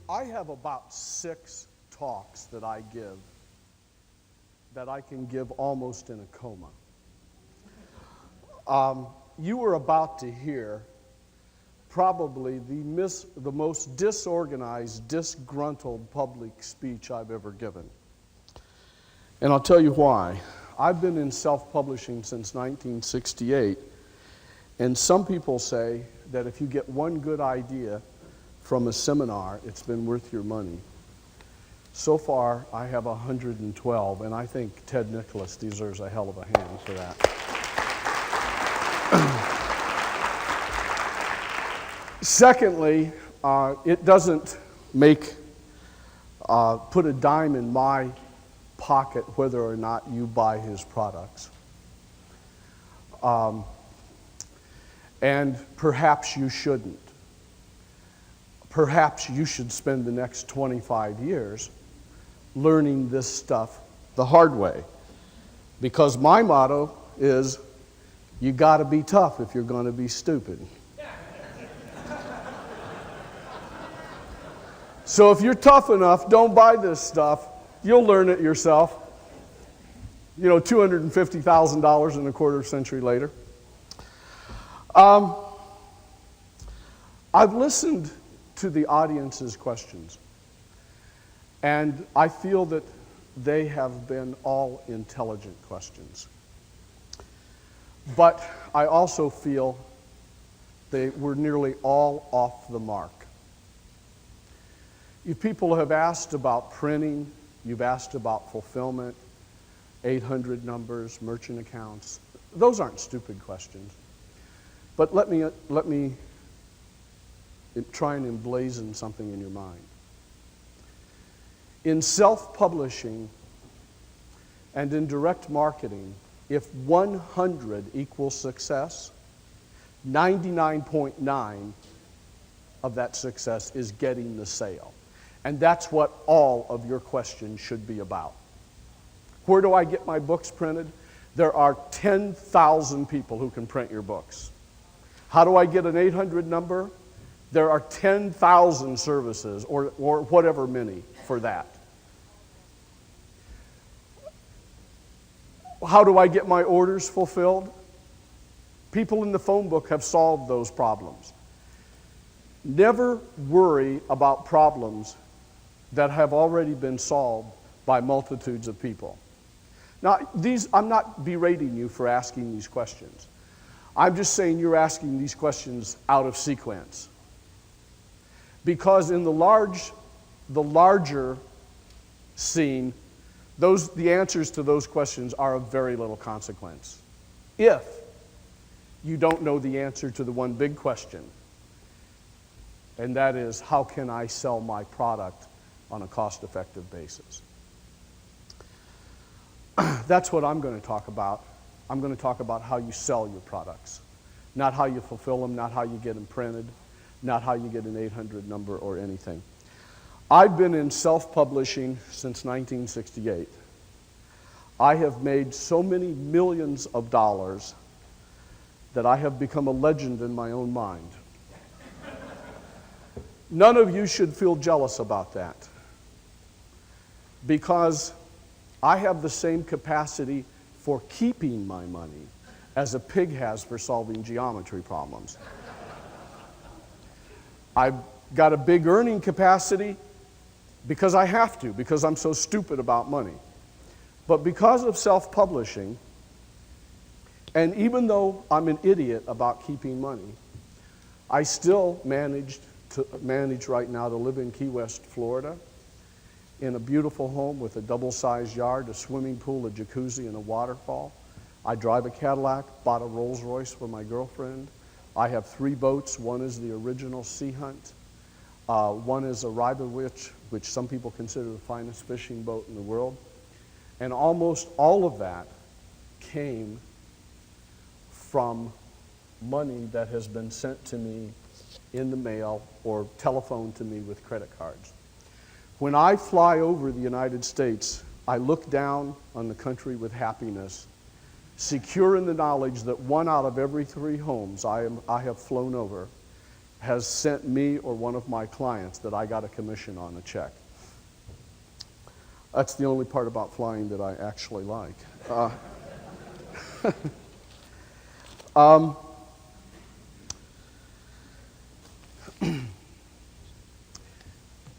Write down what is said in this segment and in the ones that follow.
I have about 6 talks that I give that I can give almost in a coma. You are about to hear probably the most disorganized, disgruntled public speech I've ever given. And I'll tell you why. I've been in self-publishing since 1968, and some people say that if you get one good idea from a seminar, it's been worth your money. So far, I have 112, and I think Ted Nicholas deserves a hell of a hand for that. Secondly, it doesn't put a dime in my pocket whether or not you buy his products. And perhaps you shouldn't. Perhaps you should spend the next 25 years learning this stuff the hard way. Because my motto is, you got to be tough if you're going to be stupid. So if you're tough enough, don't buy this stuff. You'll learn it yourself. You know, $250,000 and a quarter century later. I've listened to the audience's questions, and I feel that they have been all intelligent questions. But I also feel they were nearly all off the mark. You people have asked about printing, you've asked about fulfillment, 800 numbers, merchant accounts. Those aren't stupid questions. But let me try and emblazon something in your mind. In self-publishing and in direct marketing, if 100 equals success, 99.9 of that success is getting the sale. And that's what all of your questions should be about. Where do I get my books printed? There are 10,000 people who can print your books. How do I get an 800 number? There are 10,000 services or whatever many for that. How do I get my orders fulfilled? People in the phone book have solved those problems. Never worry about problems that have already been solved by multitudes of people. Now, I'm not berating you for asking these questions. I'm just saying you're asking these questions out of sequence. Because in the larger scene, the answers to those questions are of very little consequence. If you don't know the answer to the one big question, and that is, how can I sell my product on a cost-effective basis? That's what I'm going to talk about. I'm going to talk about how you sell your products, not how you fulfill them, not how you get them printed, not how you get an 800 number or anything. I've been in self-publishing since 1968. I have made so many millions of dollars that I have become a legend in my own mind. None of you should feel jealous about that, because I have the same capacity for keeping my money as a pig has for solving geometry problems. I've got a big earning capacity because I have to, because I'm so stupid about money. But because of self-publishing, and even though I'm an idiot about keeping money, I still manage right now to live in Key West, Florida, in a beautiful home with a double-sized yard, a swimming pool, a jacuzzi, and a waterfall. I drive a Cadillac, bought a Rolls Royce for my girlfriend. I have 3 boats. One is the original Sea Hunt. One is a Ribowitz, which some people consider the finest fishing boat in the world. And almost all of that came from money that has been sent to me in the mail or telephoned to me with credit cards. When I fly over the United States, I look down on the country with happiness, secure in the knowledge that 1 out of every 3 homes I have flown over has sent me or one of my clients that I got a commission on a check. That's the only part about flying that I actually like.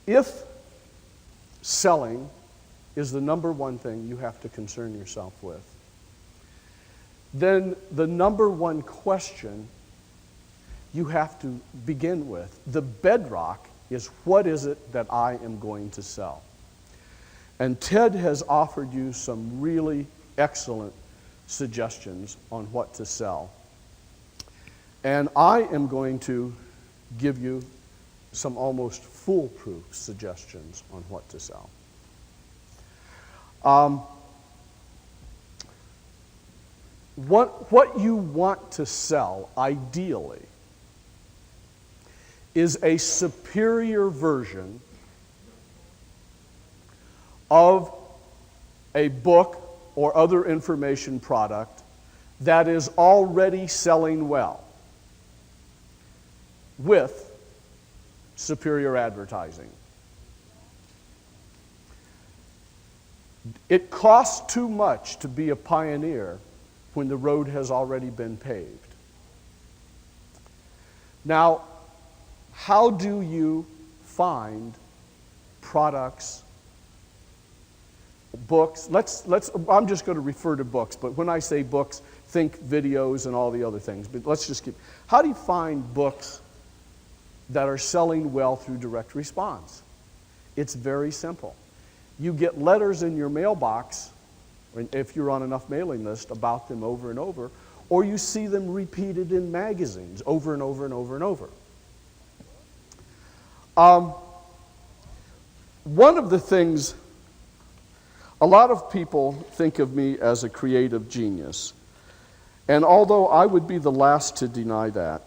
If selling is the number one thing you have to concern yourself with, then the number one question you have to begin with, the bedrock, is what is it that I am going to sell? And Ted has offered you some really excellent suggestions on what to sell. And I am going to give you some almost foolproof suggestions on what to sell. What you want to sell, ideally, is a superior version of a book or other information product that is already selling well with superior advertising. It costs too much to be a pioneer when the road has already been paved. Now, how do you find products, books? I'm just going to refer to books, but when I say books, think videos and all the other things. But let's just how do you find books that are selling well through direct response? It's very simple. You get letters in your mailbox, if you're on enough mailing list, about them over and over, or you see them repeated in magazines over and over and over and over. One of the things, a lot of people think of me as a creative genius, and although I would be the last to deny that,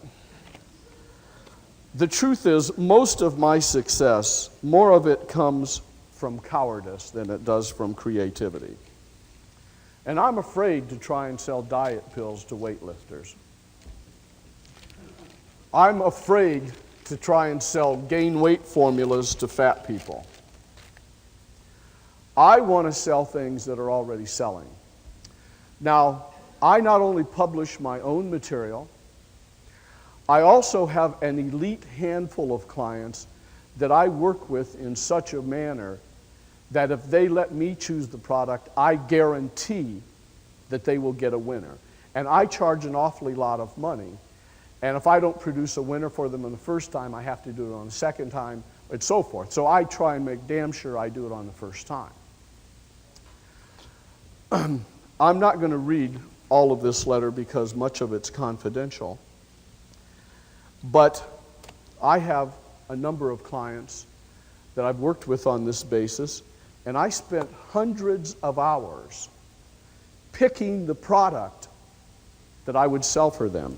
the truth is most of my success, more of it comes from cowardice than it does from creativity. And I'm afraid to try and sell diet pills to weightlifters. I'm afraid to try and sell gain weight formulas to fat people. I want to sell things that are already selling. Now, I not only publish my own material, I also have an elite handful of clients that I work with in such a manner that if they let me choose the product, I guarantee that they will get a winner. And I charge an awfully lot of money. And if I don't produce a winner for them on the first time, I have to do it on the second time, and so forth. So I try and make damn sure I do it on the first time. I'm not going to read all of this letter because much of it's confidential. But I have a number of clients that I've worked with on this basis, and I spent hundreds of hours picking the product that I would sell for them.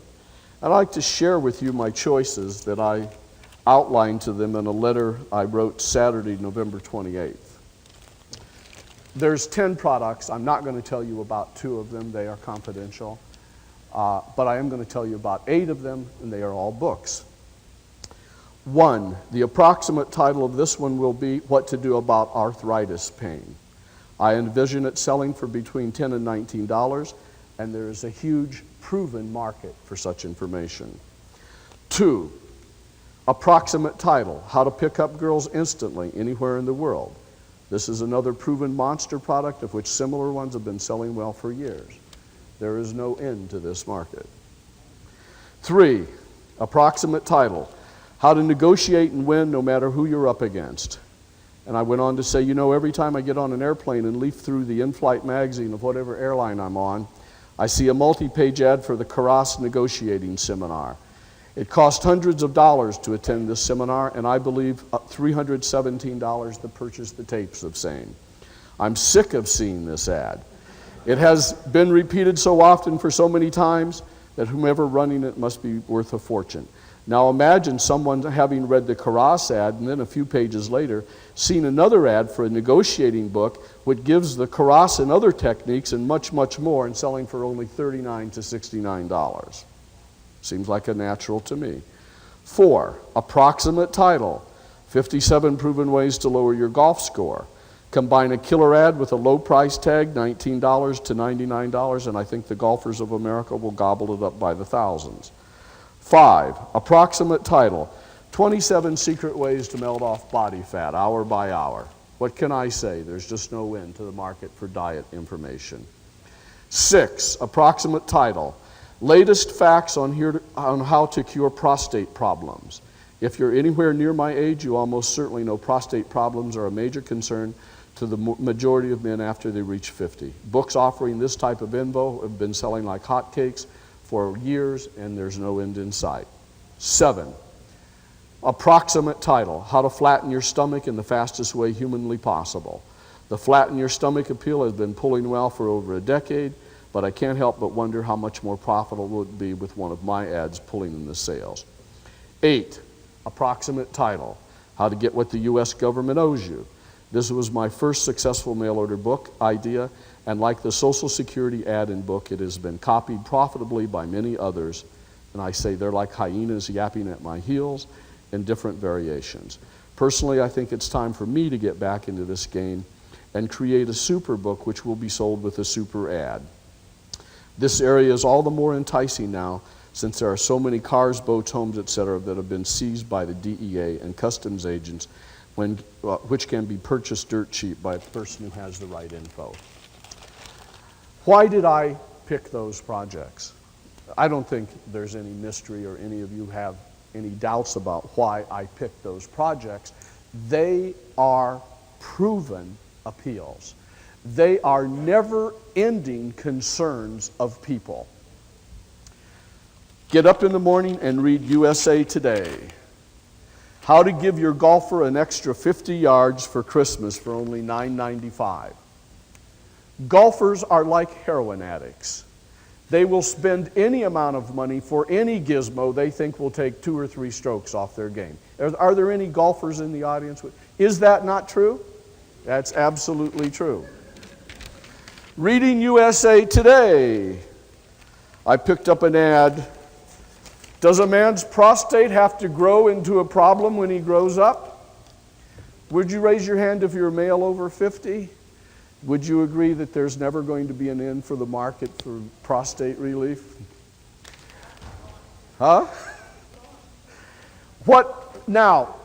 I'd like to share with you my choices that I outlined to them in a letter I wrote Saturday, November 28th. There's 10 products. I'm not going to tell you about 2 of them. They are confidential. But I am going to tell you about 8 of them, and they are all books. 1, the approximate title of this one will be What to Do About Arthritis Pain. I envision it selling for between $10 and $19, and there is a huge proven market for such information. 2, approximate title, How to Pick Up Girls Instantly Anywhere in the World. This is another proven monster product of which similar ones have been selling well for years. There is no end to this market. 3, approximate title, How to Negotiate and Win No Matter Who You're Up Against. And I went on to say, you know, every time I get on an airplane and leaf through the in-flight magazine of whatever airline I'm on, I see a multi-page ad for the Karas Negotiating Seminar. It cost hundreds of dollars to attend this seminar, and I believe $317 to purchase the tapes of same. I'm sick of seeing this ad. It has been repeated so often for so many times that whomever running it must be worth a fortune. Now imagine someone having read the Karas ad and then a few pages later seen another ad for a negotiating book which gives the Karas and other techniques and much, much more and selling for only $39 to $69. Seems like a natural to me. 4, approximate title, 57 proven ways to lower your golf score. Combine a killer ad with a low price tag, $19 to $99, and I think the golfers of America will gobble it up by the thousands. 5, approximate title, 27 secret ways to melt off body fat, hour by hour. What can I say? There's just no end to the market for diet information. 6, approximate title, latest facts on how to cure prostate problems. If you're anywhere near my age, you almost certainly know prostate problems are a major concern to the majority of men after they reach 50. Books offering this type of info have been selling like hotcakes for years, and there's no end in sight. 7, approximate title, how to flatten your stomach in the fastest way humanly possible. The flatten your stomach appeal has been pulling well for over a decade, but I can't help but wonder how much more profitable it would be with one of my ads pulling in the sales. 8, approximate title, how to get what the U.S. government owes you. This was my first successful mail order book idea, and like the Social Security ad and book, it has been copied profitably by many others, and I say they're like hyenas yapping at my heels in different variations. Personally, I think it's time for me to get back into this game and create a super book which will be sold with a super ad. This area is all the more enticing now since there are so many cars, boats, homes, etc. that have been seized by the DEA and customs agents which can be purchased dirt cheap by a person who has the right info. Why did I pick those projects? I don't think there's any mystery or any of you have any doubts about why I picked those projects. They are proven appeals. They are never-ending concerns of people. Get up in the morning and read USA Today. How to give your golfer an extra 50 yards for Christmas for only $9.95. Golfers are like heroin addicts. They will spend any amount of money for any gizmo they think will take 2 or 3 strokes off their game. Are there any golfers in the audience? Is that not true? That's absolutely true. Reading USA Today, I picked up an ad. Does a man's prostate have to grow into a problem when he grows up? Would you raise your hand if you're a male over 50? Would you agree that there's never going to be an end for the market for prostate relief? Huh? What now?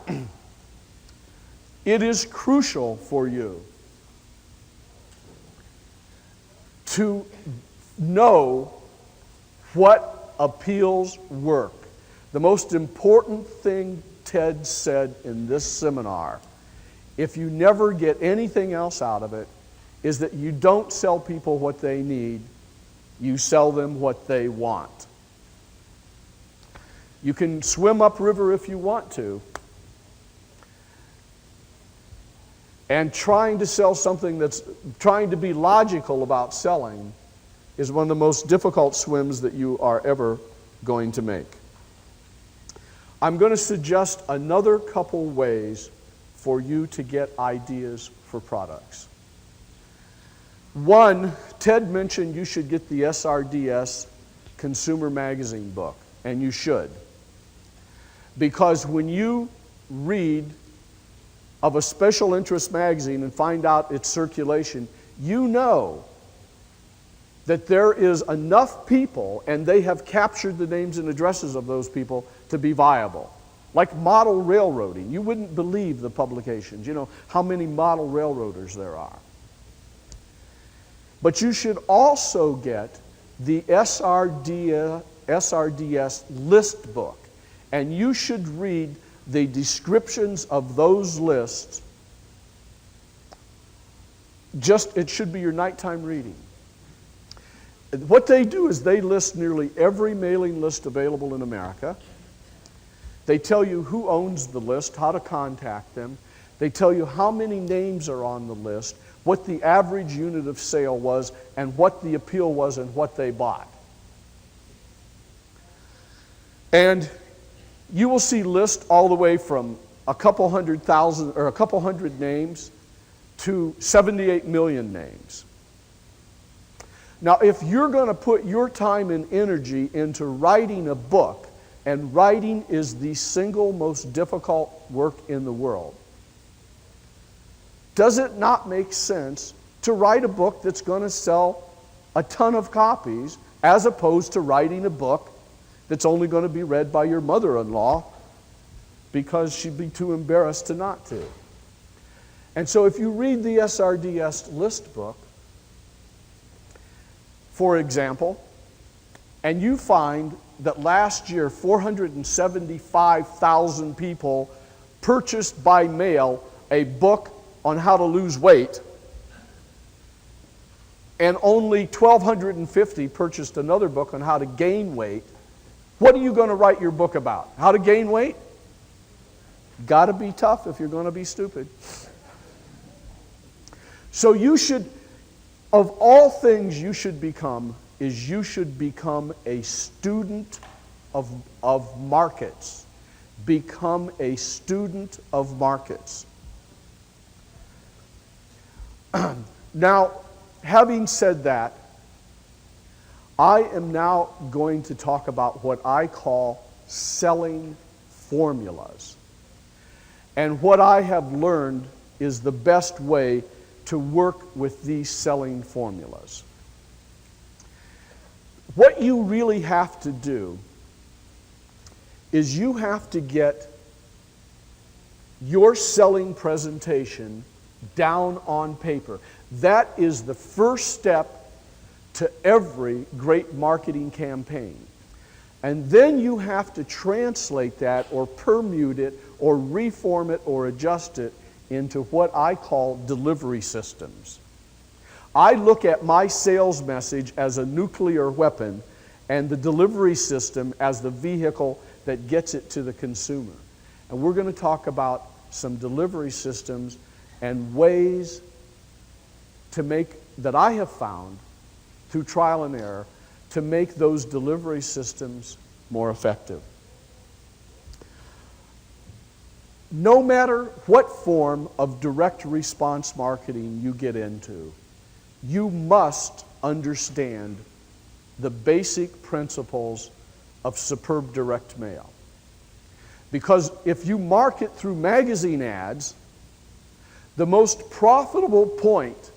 It is crucial for you to know what appeals work. The most important thing Ted said in this seminar, if you never get anything else out of it, is that you don't sell people what they need, you sell them what they want. You can swim upriver if you want to, and trying to sell something that's trying to be logical about selling is one of the most difficult swims that you are ever going to make. I'm going to suggest another couple ways for you to get ideas for products. One, Ted mentioned you should get the SRDS Consumer Magazine book, and you should. Because when you read of a special interest magazine and find out its circulation, you know that there is enough people, and they have captured the names and addresses of those people to be viable. Like model railroading. You wouldn't believe the publications. You know how many model railroaders there are. But you should also get the SRDS list book. And you should read the descriptions of those lists. It should be your nighttime reading. What they do is they list nearly every mailing list available in America. They tell you who owns the list, how to contact them. They tell you how many names are on the list, what the average unit of sale was, and what the appeal was and what they bought. And you will see lists all the way from a couple hundred thousand or a couple hundred names to 78 million names. Now, if you're going to put your time and energy into writing a book And writing is the single most difficult work in the world. Does it not make sense to write a book that's going to sell a ton of copies as opposed to writing a book that's only going to be read by your mother-in-law because she'd be too embarrassed to not to? And so if you read the SRDS list book, for example, and you find that last year 475,000 people purchased by mail a book on how to lose weight, and only 1,250 purchased another book on how to gain weight, what are you going to write your book about? How to gain weight? Got to be tough if you're going to be stupid. So you should, of all things you should become, is you should become a student of markets. Become a student of markets. Now, having said that, I am now going to talk about what I call selling formulas. And what I have learned is the best way to work with these selling formulas. What you really have to do is you have to get your selling presentation down on paper. That is the first step to every great marketing campaign. And then you have to translate that or permute it or reform it or adjust it into what I call delivery systems. I look at my sales message as a nuclear weapon and the delivery system as the vehicle that gets it to the consumer. And we're going to talk about some delivery systems and ways to make, that I have found through trial and error, to make those delivery systems more effective. No matter what form of direct response marketing you get into, you must understand the basic principles of superb direct mail. Because if you market through magazine ads, the most profitable point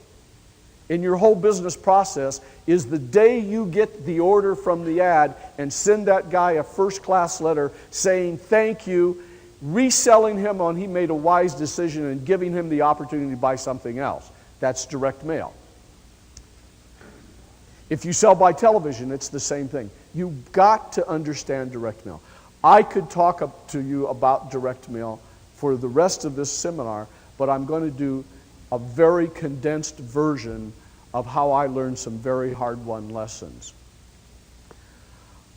in your whole business process is the day you get the order from the ad and send that guy a first-class letter saying thank you, reselling him on he made a wise decision and giving him the opportunity to buy something else. That's direct mail. If you sell by television, it's the same thing. You've got to understand direct mail. I could talk to you about direct mail for the rest of this seminar, but I'm going to do a very condensed version of how I learned some very hard-won lessons.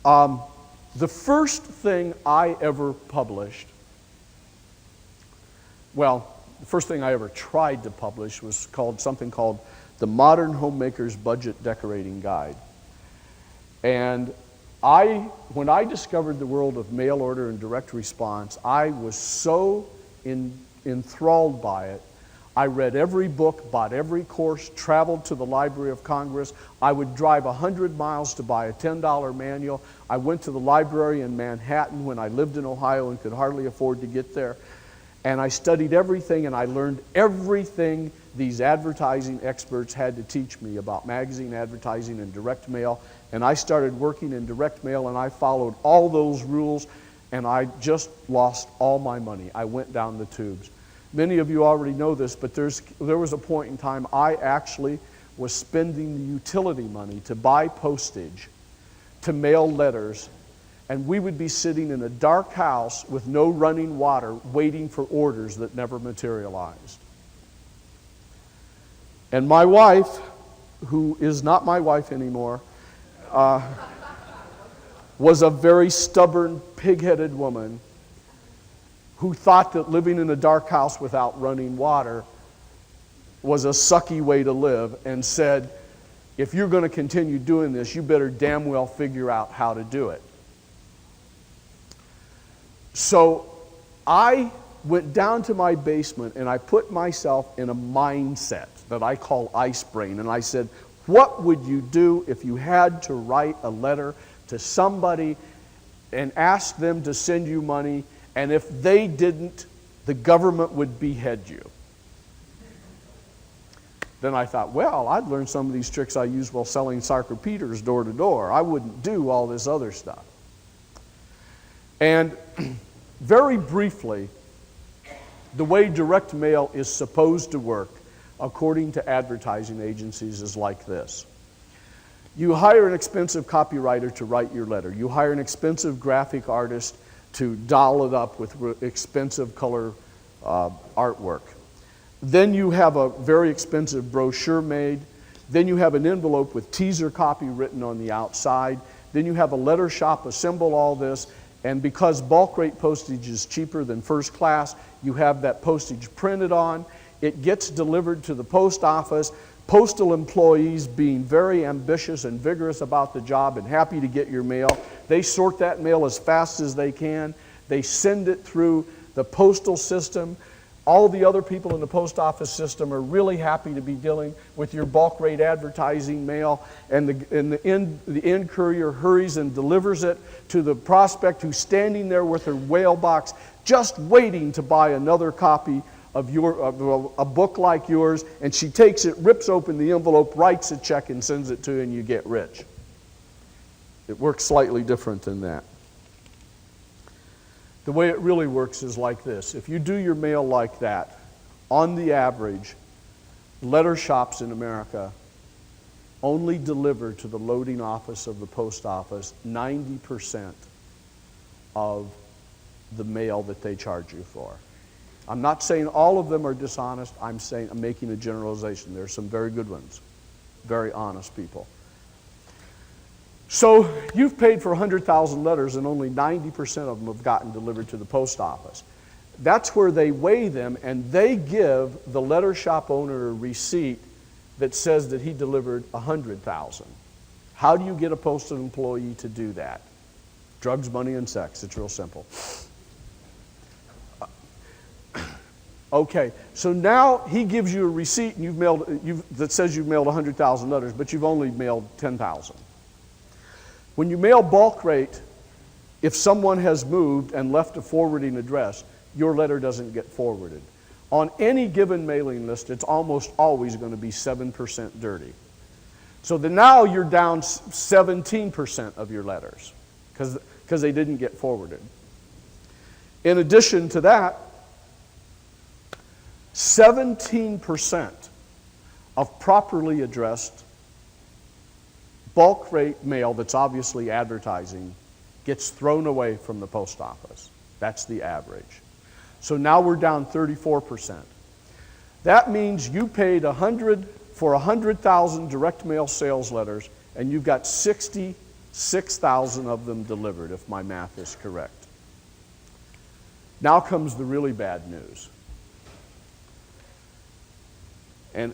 The first thing I ever published, well, the first thing I ever tried to publish was something called The Modern Homemaker's Budget Decorating Guide. And when I discovered the world of mail order and direct response, I was so enthralled by it. I read every book, bought every course, traveled to the Library of Congress. I would drive 100 miles to buy a $10 manual. I went to the library in Manhattan when I lived in Ohio and could hardly afford to get there. And I studied everything and I learned everything these advertising experts had to teach me about magazine advertising and direct mail. And I started working in direct mail and I followed all those rules and I just lost all my money. I went down the tubes. Many of you already know this, but there was a point in time I actually was spending the utility money to buy postage, to mail letters, and we would be sitting in a dark house with no running water waiting for orders that never materialized. And my wife, who is not my wife anymore, was a very stubborn, pig-headed woman who thought that living in a dark house without running water was a sucky way to live and said, if you're going to continue doing this, you better damn well figure out how to do it. So I went down to my basement and I put myself in a mindset that I call ice brain. And I said, what would you do if you had to write a letter to somebody and ask them to send you money, and if they didn't, the government would behead you. Then I thought, well, I'd learn some of these tricks I used while selling Sarker Peters door to door. I wouldn't do all this other stuff. And very briefly, the way direct mail is supposed to work, according to advertising agencies, is like this. You hire an expensive copywriter to write your letter. You hire an expensive graphic artist to doll it up with expensive color artwork. Then you have a very expensive brochure made. Then you have an envelope with teaser copy written on the outside. Then you have a letter shop assemble all this. And because bulk rate postage is cheaper than first class, you have that postage printed on. It gets delivered to the post office. Postal employees, being very ambitious and vigorous about the job and happy to get your mail, they sort that mail as fast as they can. They send it through the postal system. All the other people in the post office system are really happy to be dealing with your bulk rate advertising mail, and the end courier hurries and delivers it to the prospect who's standing there with her whale box just waiting to buy another copy of a book like yours, and she takes it, rips open the envelope, writes a check, and sends it to you, and you get rich. It works slightly different than that. The way it really works is like this. If you do your mail like that, on the average, letter shops in America only deliver to the loading office of the post office 90% of the mail that they charge you for. I'm not saying all of them are dishonest. I'm making a generalization. There are some very good ones, very honest people. So you've paid for 100,000 letters and only 90% of them have gotten delivered to the post office. That's where they weigh them, and they give the letter shop owner a receipt that says that he delivered 100,000. How do you get a postal employee to do that? Drugs, money, and sex. It's real simple. Okay, so now he gives you a receipt and that says you've mailed 100,000 letters, but you've only mailed 10,000. When you mail bulk rate, if someone has moved and left a forwarding address, your letter doesn't get forwarded. On any given mailing list, it's almost always going to be 7% dirty. So now you're down 17% of your letters because they didn't get forwarded. In addition to that, 17% of properly addressed bulk rate mail that's obviously advertising gets thrown away from the post office. That's the average. So now we're down 34%. That means you paid for 100,000 direct mail sales letters, and you've got 66,000 of them delivered, if my math is correct. Now comes the really bad news. And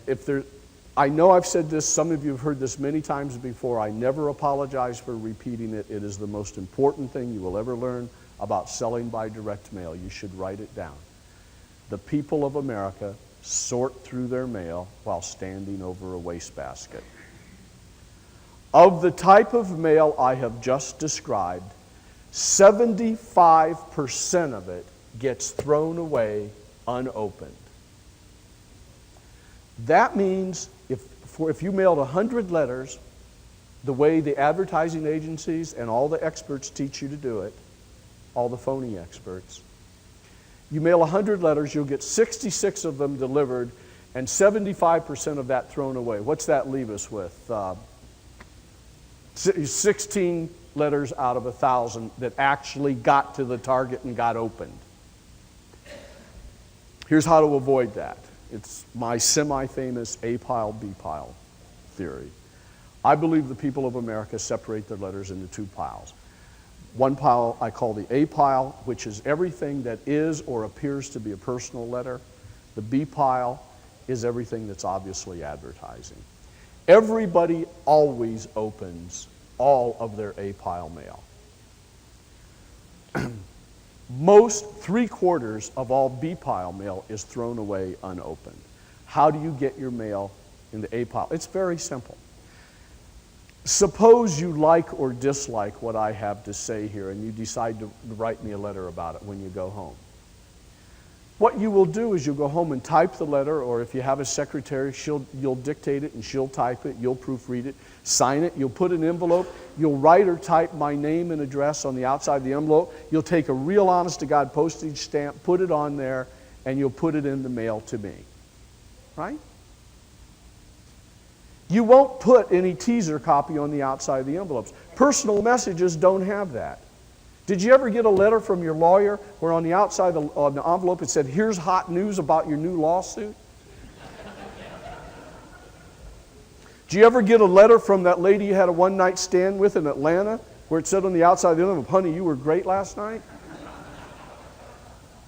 I know I've said this, some of you have heard this many times before. I never apologize for repeating it. It is the most important thing you will ever learn about selling by direct mail. You should write it down. The people of America sort through their mail while standing over a wastebasket. Of the type of mail I have just described, 75% of it gets thrown away unopened. That means if you mailed 100 letters, the way the advertising agencies and all the experts teach you to do it, all the phony experts, you mail 100 letters, you'll get 66 of them delivered, and 75% of that thrown away. What's that leave us with? 16 letters out of 1,000 that actually got to the target and got opened. Here's how to avoid that. It's my semi-famous A-pile, B-pile theory. I believe the people of America separate their letters into two piles. One pile I call the A pile, which is everything that is or appears to be a personal letter. The B pile is everything that's obviously advertising. Everybody always opens all of their A pile mail. Most 3/4 of all B pile mail is thrown away unopened. How do you get your mail in the A pile? It's very simple. Suppose you like or dislike what I have to say here, and you decide to write me a letter about it when you go home. What you will do is you'll go home and type the letter, or if you have a secretary, you'll dictate it and she'll type it, you'll proofread it, sign it, you'll put an envelope, you'll write or type my name and address on the outside of the envelope, you'll take a real honest-to-God postage stamp, put it on there, and you'll put it in the mail to me. Right? You won't put any teaser copy on the outside of the envelopes. Personal messages don't have that. Did you ever get a letter from your lawyer where on the outside of the envelope it said, "Here's hot news about your new lawsuit"? Did you ever get a letter from that lady you had a one-night stand with in Atlanta where it said on the outside of the envelope, "Honey, you were great last night"?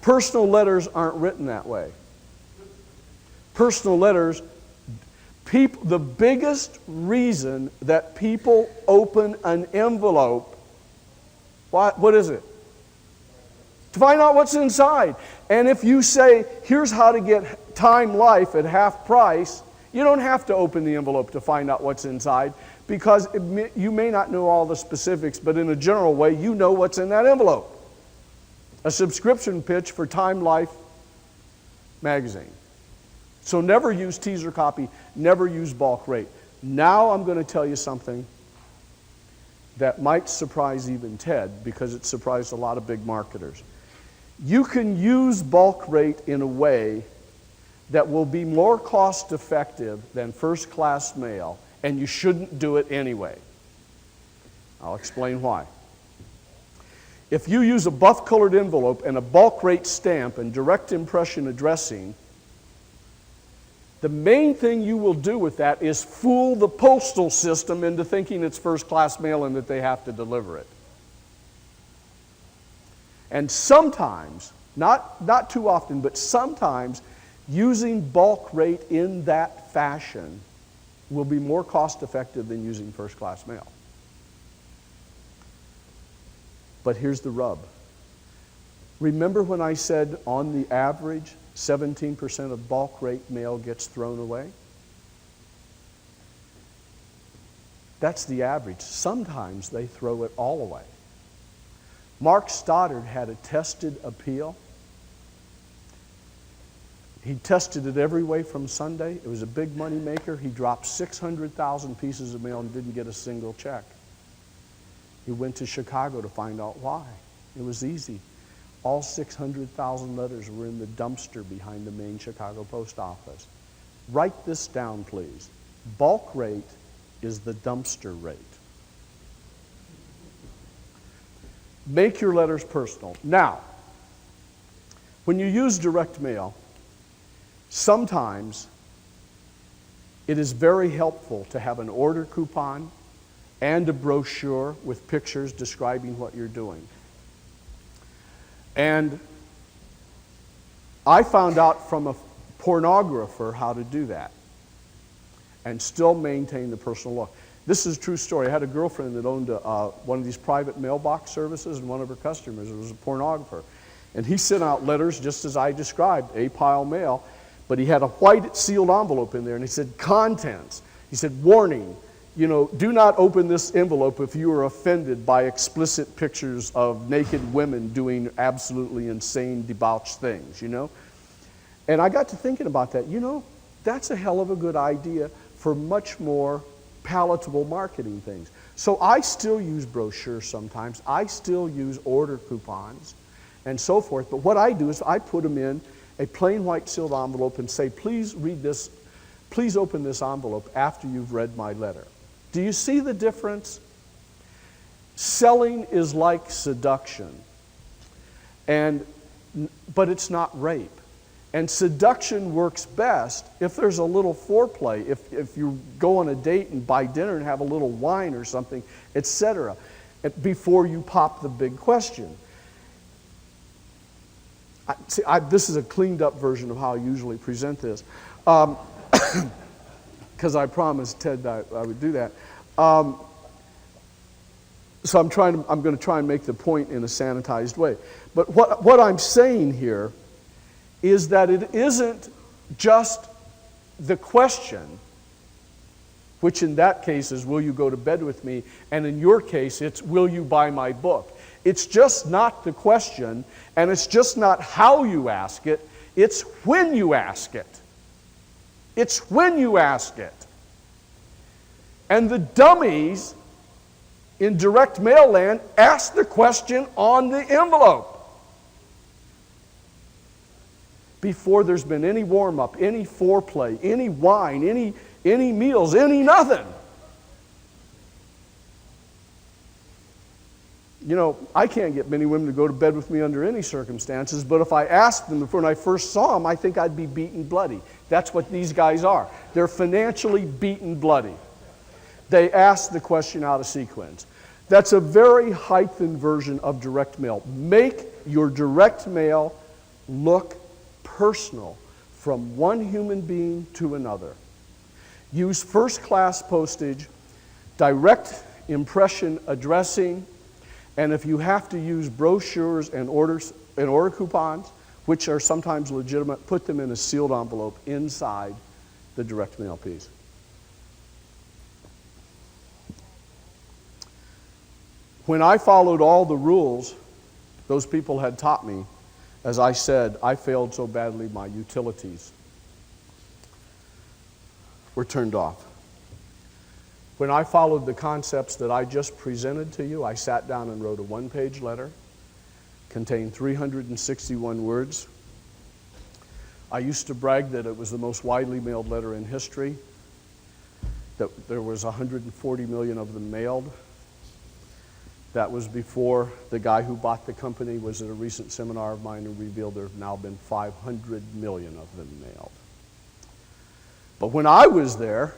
Personal letters aren't written that way. Personal letters, the biggest reason that people open an envelope, what is it? To find out what's inside. And if you say, "Here's how to get Time Life at half price," you don't have to open the envelope to find out what's inside, because you may not know all the specifics, but in a general way, you know what's in that envelope. A subscription pitch for Time Life magazine. So never use teaser copy, never use bulk rate. Now I'm going to tell you something that might surprise even Ted, because it surprised a lot of big marketers. You can use bulk rate in a way that will be more cost effective than first class mail, and you shouldn't do it anyway. I'll explain why. If you use a buff-colored envelope and a bulk rate stamp and direct impression addressing, the main thing you will do with that is fool the postal system into thinking it's first-class mail and that they have to deliver it. And sometimes, not too often, but sometimes, using bulk rate in that fashion will be more cost-effective than using first-class mail. But here's the rub. Remember when I said on the average, 17% of bulk rate mail gets thrown away? That's the average. Sometimes they throw it all away. Mark Stoddard had a tested appeal. He tested it every way from Sunday. It was a big money maker. He dropped 600,000 pieces of mail and didn't get a single check. He went to Chicago to find out why. It was easy. All 600,000 letters were in the dumpster behind the main Chicago post office. Write this down, please. Bulk rate is the dumpster rate. Make your letters personal. Now, when you use direct mail, sometimes it is very helpful to have an order coupon and a brochure with pictures describing what you're doing. And I found out from a pornographer how to do that and still maintain the personal look. This is a true story. I had a girlfriend that owned one of these private mailbox services, and one of her customers was a pornographer. And he sent out letters just as I described, a pile mail, but he had a white sealed envelope in there, and he said, "Contents." He said, "Warning, do not open this envelope if you are offended by explicit pictures of naked women doing absolutely insane, debauched things, And I got to thinking about that. That's a hell of a good idea for much more palatable marketing things. So I still use brochures sometimes. I still use order coupons and so forth. But what I do is I put them in a plain white sealed envelope and say, "Please read this. Please open this envelope after you've read my letter." Do you see the difference? Selling is like seduction, but it's not rape. And seduction works best if there's a little foreplay, if you go on a date and buy dinner and have a little wine or something, etc., before you pop the big question. This is a cleaned up version of how I usually present this. Because I promised Ted that I would do that. So I'm going to try and make the point in a sanitized way. But what I'm saying here is that it isn't just the question which in that case is, will you go to bed with me? And in your case, it's, will you buy my book? It's just not the question, and it's just not how you ask it, it's when you ask it. It's when you ask it. And the dummies in direct mail land ask the question on the envelope. Before there's been any warm-up, any foreplay, any wine, any meals, any nothing. You know, I can't get many women to go to bed with me under any circumstances, but if I asked them when I first saw them, I think I'd be beaten bloody. That's what these guys are. They're financially beaten bloody. They ask the question out of sequence. That's a very heightened version of direct mail. Make your direct mail look personal from one human being to another. Use first-class postage, direct impression addressing, and if you have to use brochures and order coupons, which are sometimes legitimate, put them in a sealed envelope inside the direct mail piece. When I followed all the rules those people had taught me, as I said, I failed so badly my utilities were turned off. When I followed the concepts that I just presented to you, I sat down and wrote a one-page letter, contained 361 words. I used to brag that it was the most widely mailed letter in history, that there was 140 million of them mailed. That was before the guy who bought the company was at a recent seminar of mine and revealed there have now been 500 million of them mailed. But when I was there,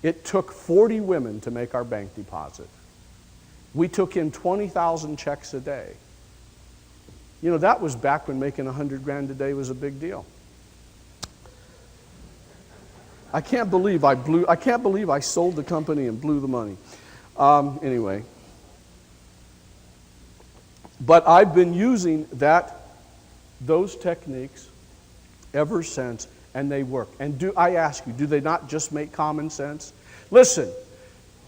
it took 40 women to make our bank deposit. We took in 20,000 checks a day. You know, that was back when making 100 grand a day was a big deal. I can't believe I sold the company and blew the money. Anyway. But I've been using those techniques ever since, and they work. And I ask you, do they not just make common sense? Listen,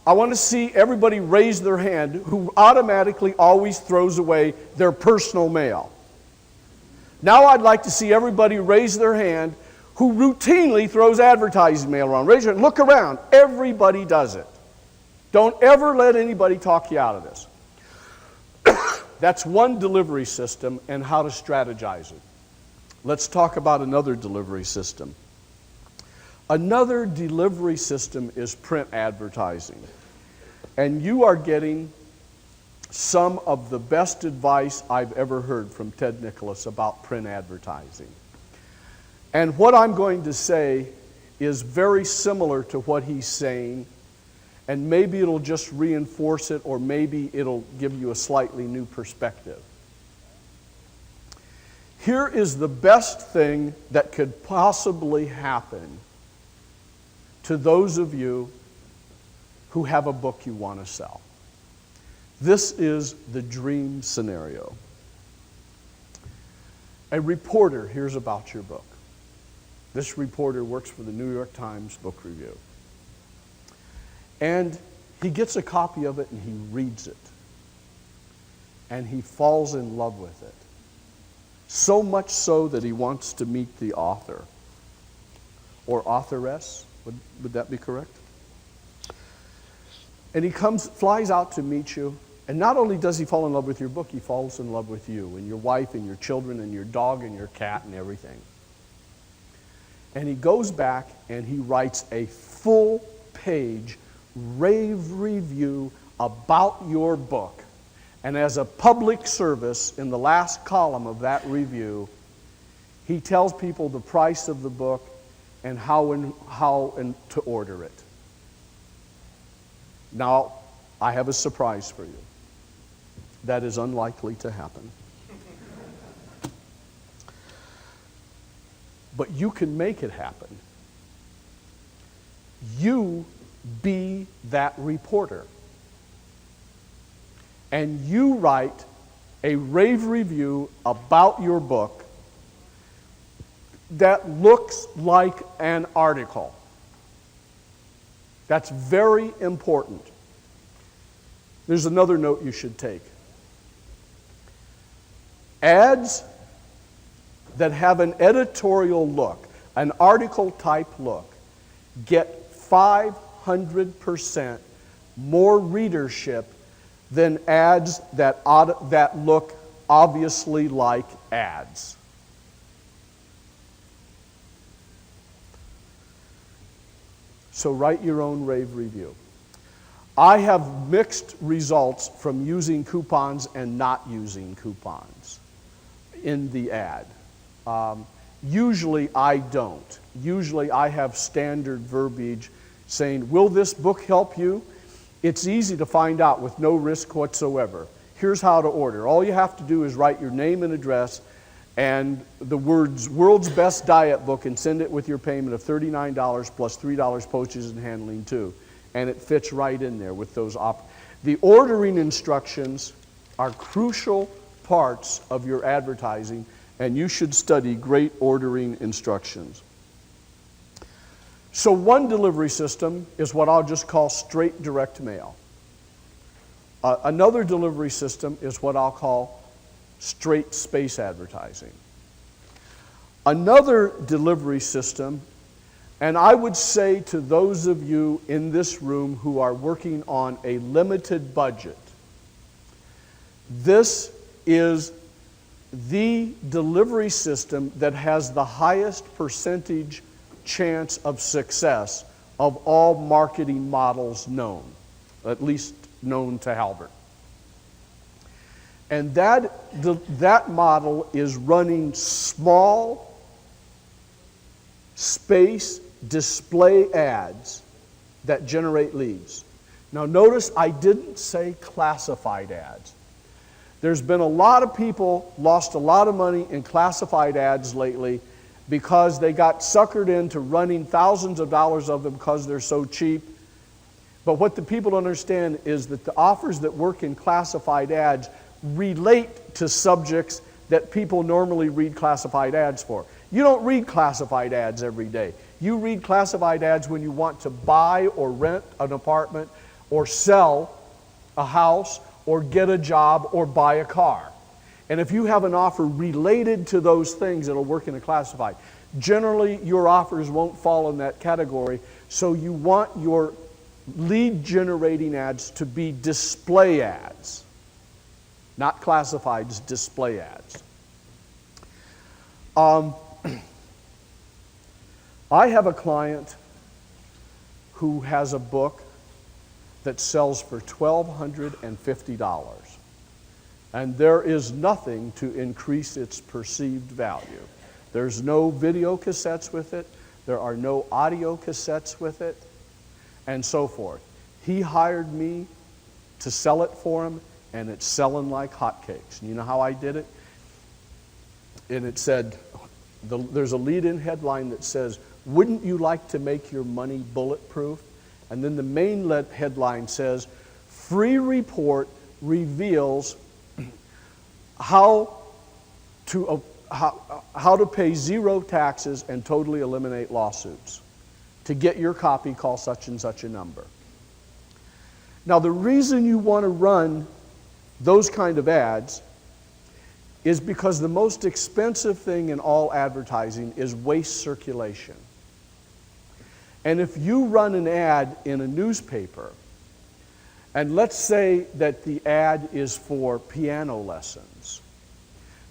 I want to see everybody raise their hand who automatically always throws away their personal mail. Now I'd like to see everybody raise their hand who routinely throws advertising mail around. Raise your hand. Look around. Everybody does it. Don't ever let anybody talk you out of this. That's one delivery system and how to strategize it. Let's talk about another delivery system. Another delivery system is print advertising. And you are getting some of the best advice I've ever heard from Ted Nicholas about print advertising. And what I'm going to say is very similar to what he's saying, and maybe it'll just reinforce it, or maybe it'll give you a slightly new perspective. Here is the best thing that could possibly happen to those of you who have a book you want to sell. This is the dream scenario. A reporter hears about your book. This reporter works for the New York Times Book Review. And he gets a copy of it and he reads it. And he falls in love with it. So much so that he wants to meet the author. Or authoress, would that be correct? And he flies out to meet you. And not only does he fall in love with your book, he falls in love with you and your wife and your children and your dog and your cat and everything. And he goes back and he writes a full-page rave review about your book. And as a public service, in the last column of that review, he tells people the price of the book and how to order it. Now, I have a surprise for you. That is unlikely to happen. But you can make it happen. You be that reporter. And you write a rave review about your book that looks like an article. That's very important. There's another note you should take. Ads that have an editorial look, an article type look, get 500% more readership than ads that look obviously like ads. So write your own rave review. I have mixed results from using coupons and not using coupons in the ad. Usually I don't. Usually I have standard verbiage saying, will this book help you? It's easy to find out with no risk whatsoever. Here's how to order. All you have to do is write your name and address and the words World's Best Diet Book and send it with your payment of $39 plus $3 postage and handling too. And it fits right in there with those The ordering instructions are crucial parts of your advertising, and you should study great ordering instructions. So one delivery system is what I'll just call straight direct mail. Another delivery system is what I'll call straight space advertising. Another delivery system, and I would say to those of you in this room who are working on a limited budget, this is the delivery system that has the highest percentage chance of success of all marketing models known, at least known to Halbert. And that model is running small space display ads that generate leads. Now notice I didn't say classified ads. There's been a lot of people lost a lot of money in classified ads lately because they got suckered into running thousands of dollars of them because they're so cheap. But what the people don't understand is that the offers that work in classified ads relate to subjects that people normally read classified ads for. You don't read classified ads every day. You read classified ads when you want to buy or rent an apartment or sell a house or get a job or buy a car. And if you have an offer related to those things, it'll work in a classified. Generally, your offers won't fall in that category, so you want your lead generating ads to be display ads. Not classifieds, display ads. I have a client who has a book that sells for $1,250. And there is nothing to increase its perceived value. There's no video cassettes with it. There are no audio cassettes with it, and so forth. He hired me to sell it for him, and it's selling like hotcakes. And you know how I did it? And it said, there's a lead-in headline that says, wouldn't you like to make your money bulletproof? And then the main headline says, free report reveals how to pay zero taxes and totally eliminate lawsuits. To get your copy, call such and such a number. Now, the reason you want to run those kind of ads is because the most expensive thing in all advertising is waste circulation. And if you run an ad in a newspaper, and let's say that the ad is for piano lessons,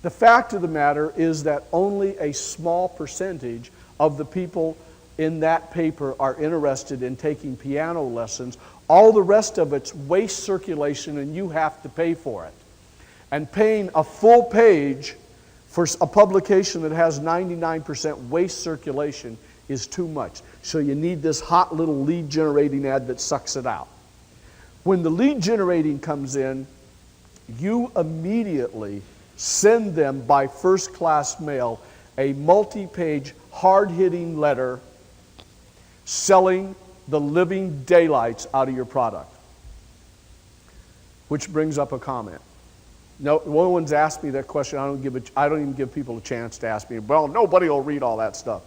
the fact of the matter is that only a small percentage of the people in that paper are interested in taking piano lessons. All the rest of it's waste circulation, and you have to pay for it. And paying a full page for a publication that has 99% waste circulation is too much. So you need this hot little lead generating ad that sucks it out. When the lead generating comes in, you immediately send them by first class mail a multi-page, hard-hitting letter selling the living daylights out of your product. Which brings up a comment. No one's asked me that question. I don't even give people a chance to ask me. Well, nobody will read all that stuff.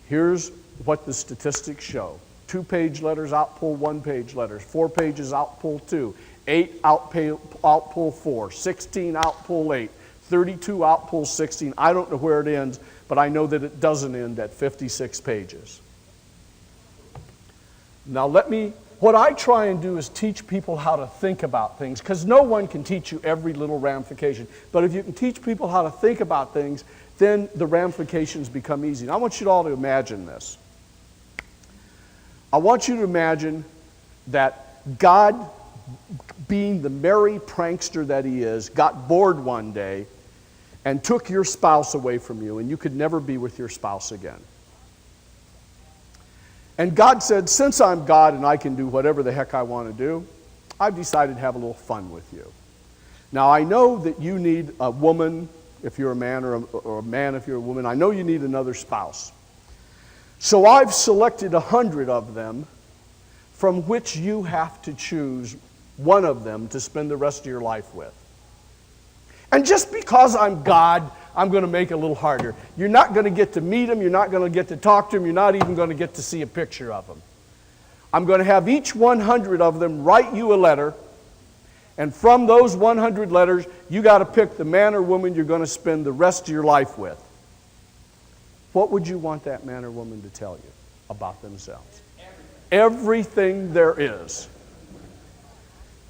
Here's what the statistics show. 2-page letters, outpull 1-page letters. 4 pages, outpull 2. 8, outpull 4. 16, outpull 8. 32, outpull 16. I don't know where it ends, but I know that it doesn't end at 56 pages. Now what I try and do is teach people how to think about things, because no one can teach you every little ramification. But if you can teach people how to think about things, then the ramifications become easy. And I want you all to imagine this. I want you to imagine that God, being the merry prankster that he is, got bored one day and took your spouse away from you, and you could never be with your spouse again. And God said, since I'm God and I can do whatever the heck I want to do, I've decided to have a little fun with you. Now, I know that you need a woman if you're a man, or a man if you're a woman. I know you need another spouse. So I've selected 100 of them from which you have to choose one of them to spend the rest of your life with. And just because I'm God, I'm going to make it a little harder. You're not going to get to meet them. You're not going to get to talk to them. You're not even going to get to see a picture of them. I'm going to have each 100 of them write you a letter. And from those 100 letters, you got to pick the man or woman you're going to spend the rest of your life with. What would you want that man or woman to tell you about themselves? Everything there is.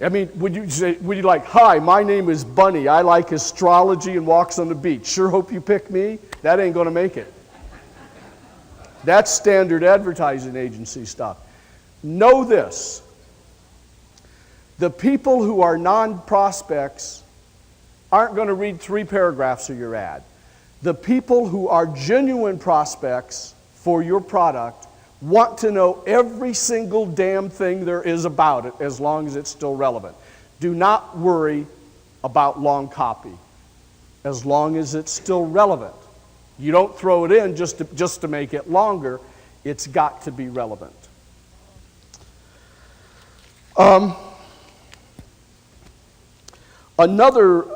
I mean, would you like, hi, my name is Bunny. I like astrology and walks on the beach. Sure hope you pick me. That ain't going to make it. That's standard advertising agency stuff. Know this. The people who are non-prospects aren't going to read 3 paragraphs of your ad. The people who are genuine prospects for your product want to know every single damn thing there is about it as long as it's still relevant. Do not worry about long copy as long as it's still relevant. You don't throw it in just to make it longer. It's got to be relevant. Another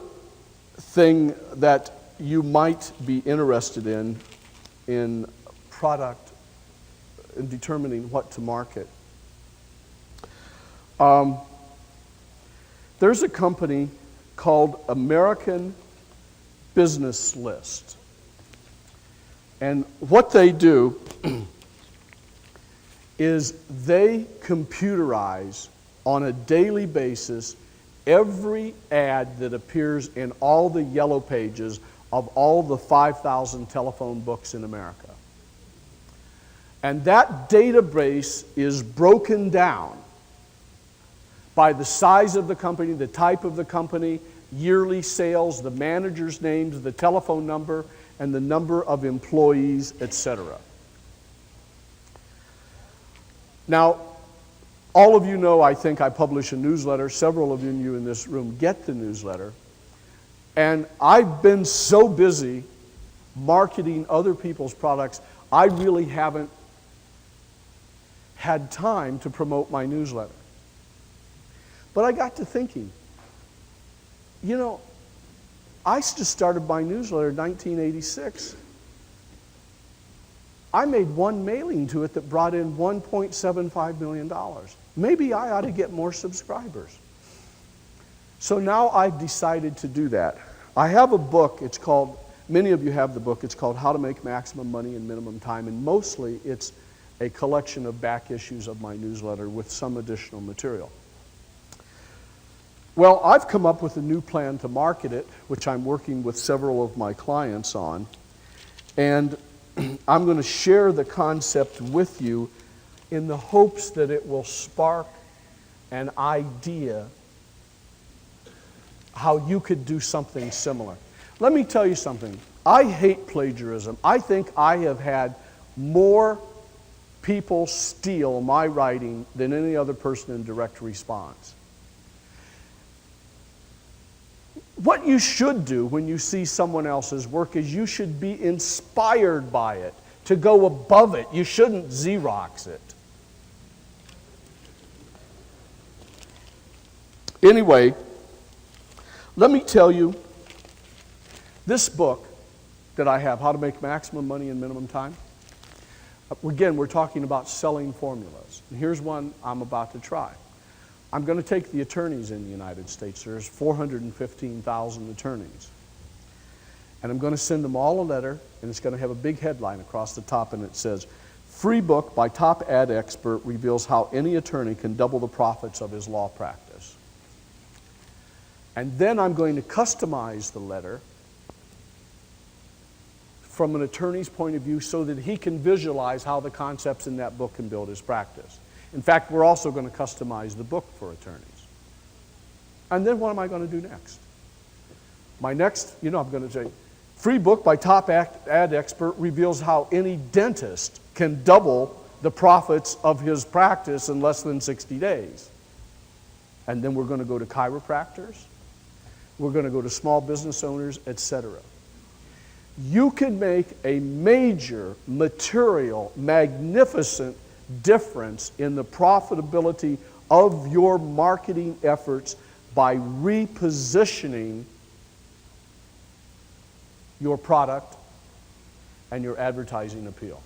thing that you might be interested in product, in determining what to market. There's a company called American Business List. And what they do is they computerize on a daily basis every ad that appears in all the yellow pages of all the 5,000 telephone books in America. And that database is broken down by the size of the company, the type of the company, yearly sales, the manager's names, the telephone number, and the number of employees, etc. Now, all of you know, I think I publish a newsletter. Several of you in this room get the newsletter. And I've been so busy marketing other people's products, I really haven't had time to promote my newsletter. But I got to thinking, you know, I just started my newsletter in 1986. I made one mailing to it that brought in $1.75 million. Maybe I ought to get more subscribers. So now I've decided to do that. I have a book, it's called, many of you have the book, it's called How to Make Maximum Money in Minimum Time, and mostly it's a collection of back issues of my newsletter with some additional material. Well, I've come up with a new plan to market it, which I'm working with several of my clients on, and I'm going to share the concept with you in the hopes that it will spark an idea how you could do something similar. Let me tell you something. I hate plagiarism. I think I have had more people steal my writing than any other person in direct response. What you should do when you see someone else's work is you should be inspired by it, to go above it. You shouldn't Xerox it. Anyway, let me tell you, this book that I have, How to Make Maximum Money in Minimum Time, Again, we're talking about selling formulas. And here's one I'm about to try. I'm going to take the attorneys in the United States. There's 415,000 attorneys. And I'm going to send them all a letter, and it's going to have a big headline across the top, and it says, "Free book by top ad expert reveals how any attorney can double the profits of his law practice." And then I'm going to customize the letter from an attorney's point of view so that he can visualize how the concepts in that book can build his practice. In fact, we're also going to customize the book for attorneys. And then what am I going to do next? My next, I'm going to say, "Free book by top ad expert reveals how any dentist can double the profits of his practice in less than 60 days. And then we're going to go to chiropractors. We're going to go to small business owners, etc. You can make a major, material, magnificent difference in the profitability of your marketing efforts by repositioning your product and your advertising appeal.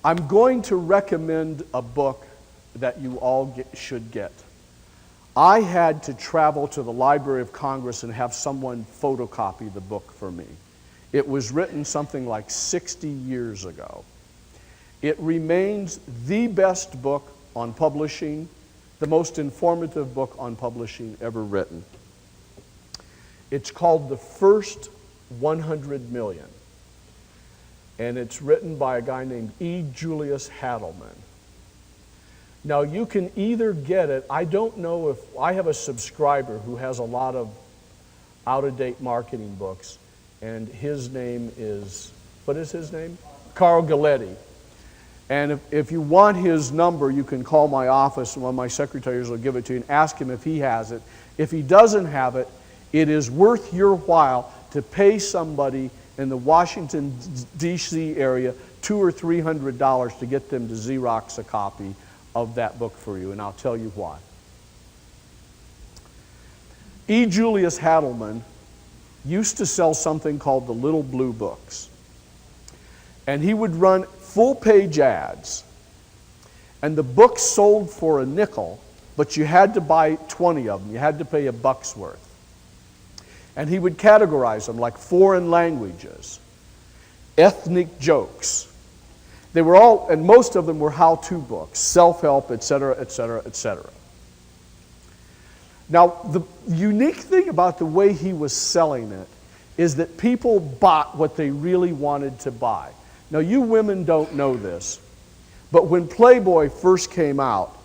I'm going to recommend a book that you all should get. I had to travel to the Library of Congress and have someone photocopy the book for me. It was written something like 60 years ago. It remains the best book on publishing, the most informative book on publishing ever written. It's called The First 100 Million. And it's written by a guy named E. Julius Hadelman. Now, you can either get it, I don't know if, I have a subscriber who has a lot of out-of-date marketing books, and his name is, what is his name? Carl Galletti. And if you want his number, you can call my office, and one of my secretaries will give it to you, and ask him if he has it. If he doesn't have it, it is worth your while to pay somebody in the Washington, D.C. area $200 or $300 to get them to Xerox a copy of that book for you, and I'll tell you why. E. Julius Hadelman used to sell something called the Little Blue Books. And he would run full-page ads. And the books sold for a nickel, but you had to buy 20 of them. You had to pay $1 worth. And he would categorize them like foreign languages, ethnic jokes. They were all, and most of them were how-to books, self-help, etc., etc., etc. Now, the unique thing about the way he was selling it is that people bought what they really wanted to buy. Now, you women don't know this, but when Playboy first came out,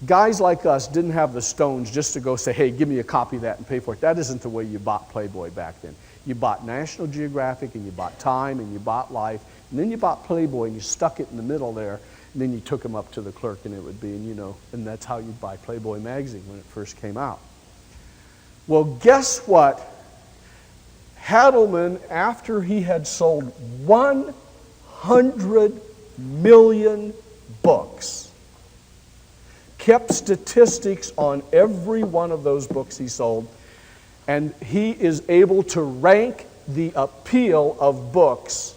guys like us didn't have the stones just to go say, "Hey, give me a copy of that and pay for it." That isn't the way you bought Playboy back then. You bought National Geographic, and you bought Time, and you bought Life, and then you bought Playboy, and you stuck it in the middle there, and then you took them up to the clerk, and it would be, and that's how you'd buy Playboy magazine when it first came out. Well, guess what? Hadelman, after he had sold 100 million books, kept statistics on every one of those books he sold, and he is able to rank the appeal of books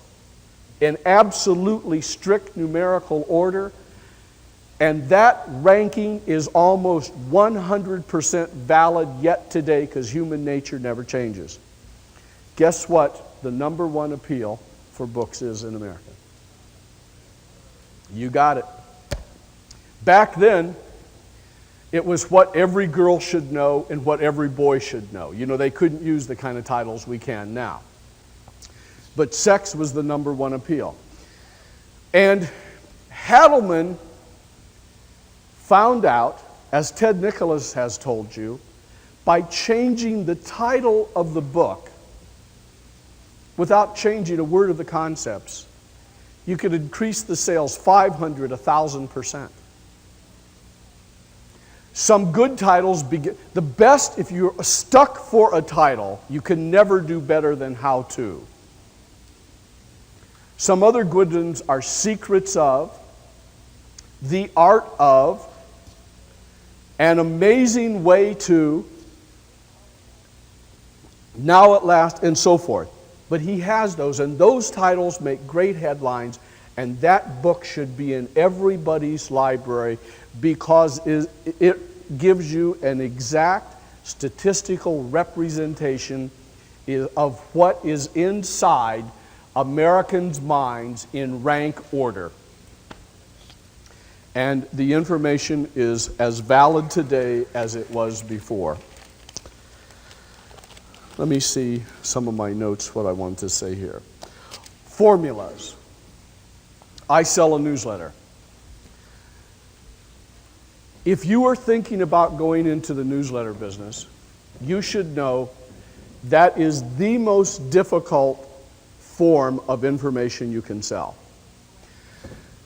in absolutely strict numerical order, and that ranking is almost 100% valid yet today because human nature never changes. Guess what the number one appeal for books is in America? You got it. Back then, it was what every girl should know and what every boy should know. They couldn't use the kind of titles we can now. But sex was the number one appeal. And Hadelman found out, as Ted Nicholas has told you, by changing the title of the book without changing a word of the concepts, you could increase the sales 500, 1,000%. Some good titles the best, if you're stuck for a title, you can never do better than How To. Some other good ones are Secrets of, The Art of, An Amazing Way To, Now at Last, and so forth. But he has those, and those titles make great headlines, and that book should be in everybody's library because it gives you an exact statistical representation of what is inside Americans' minds in rank order. And the information is as valid today as it was before. Let me see some of my notes, what I want to say here. Formulas. I sell a newsletter. If you are thinking about going into the newsletter business, you should know that is the most difficult form of information you can sell.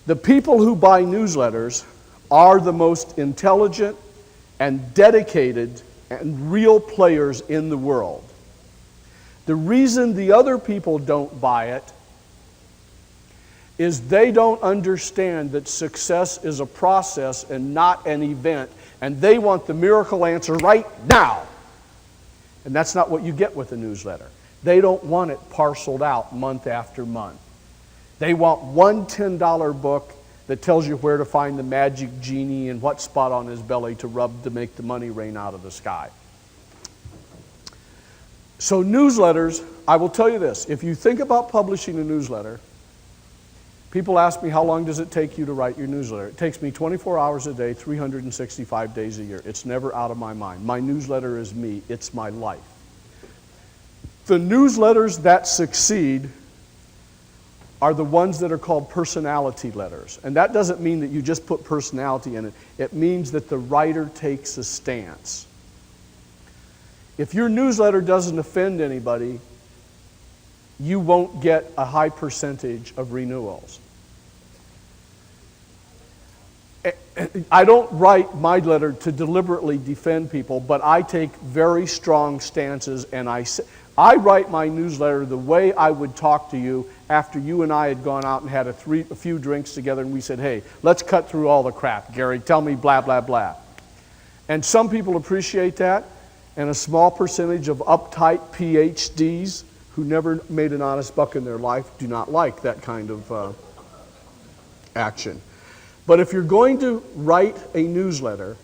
The people who buy newsletters are the most intelligent and dedicated and real players in the world. The reason the other people don't buy it is they don't understand that success is a process and not an event, and they want the miracle answer right now. And that's not what you get with a newsletter. They don't want it parceled out month after month. They want one $10 book that tells you where to find the magic genie and what spot on his belly to rub to make the money rain out of the sky. So newsletters, I will tell you this, if you think about publishing a newsletter, people ask me, how long does it take you to write your newsletter? It takes me 24 hours a day, 365 days a year. It's never out of my mind. My newsletter is me. It's my life. The newsletters that succeed are the ones that are called personality letters. And that doesn't mean that you just put personality in it. It means that the writer takes a stance. If your newsletter doesn't offend anybody, you won't get a high percentage of renewals. I don't write my letter to deliberately defend people, but I take very strong stances, and I write my newsletter the way I would talk to you after you and I had gone out and had a few drinks together, and we said, hey, let's cut through all the crap. Gary, tell me blah, blah, blah. And some people appreciate that, and a small percentage of uptight PhDs who never made an honest buck in their life do not like that kind of action. But if you're going to write a newsletter,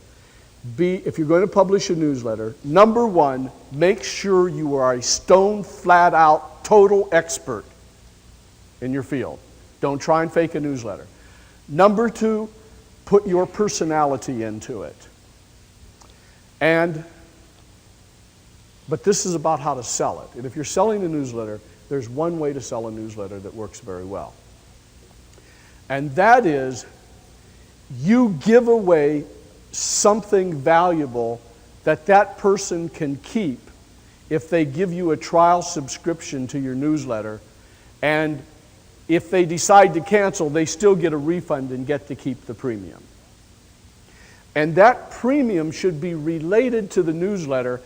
if you're going to publish a newsletter, number one, make sure you are a stone flat out total expert in your field. Don't try and fake a newsletter. Number two, put your personality into it. But this is about how to sell it. And if you're selling a newsletter, there's one way to sell a newsletter that works very well. And that is, you give away something valuable that person can keep if they give you a trial subscription to your newsletter, and if they decide to cancel, they still get a refund and get to keep the premium. And that premium should be related to the newsletter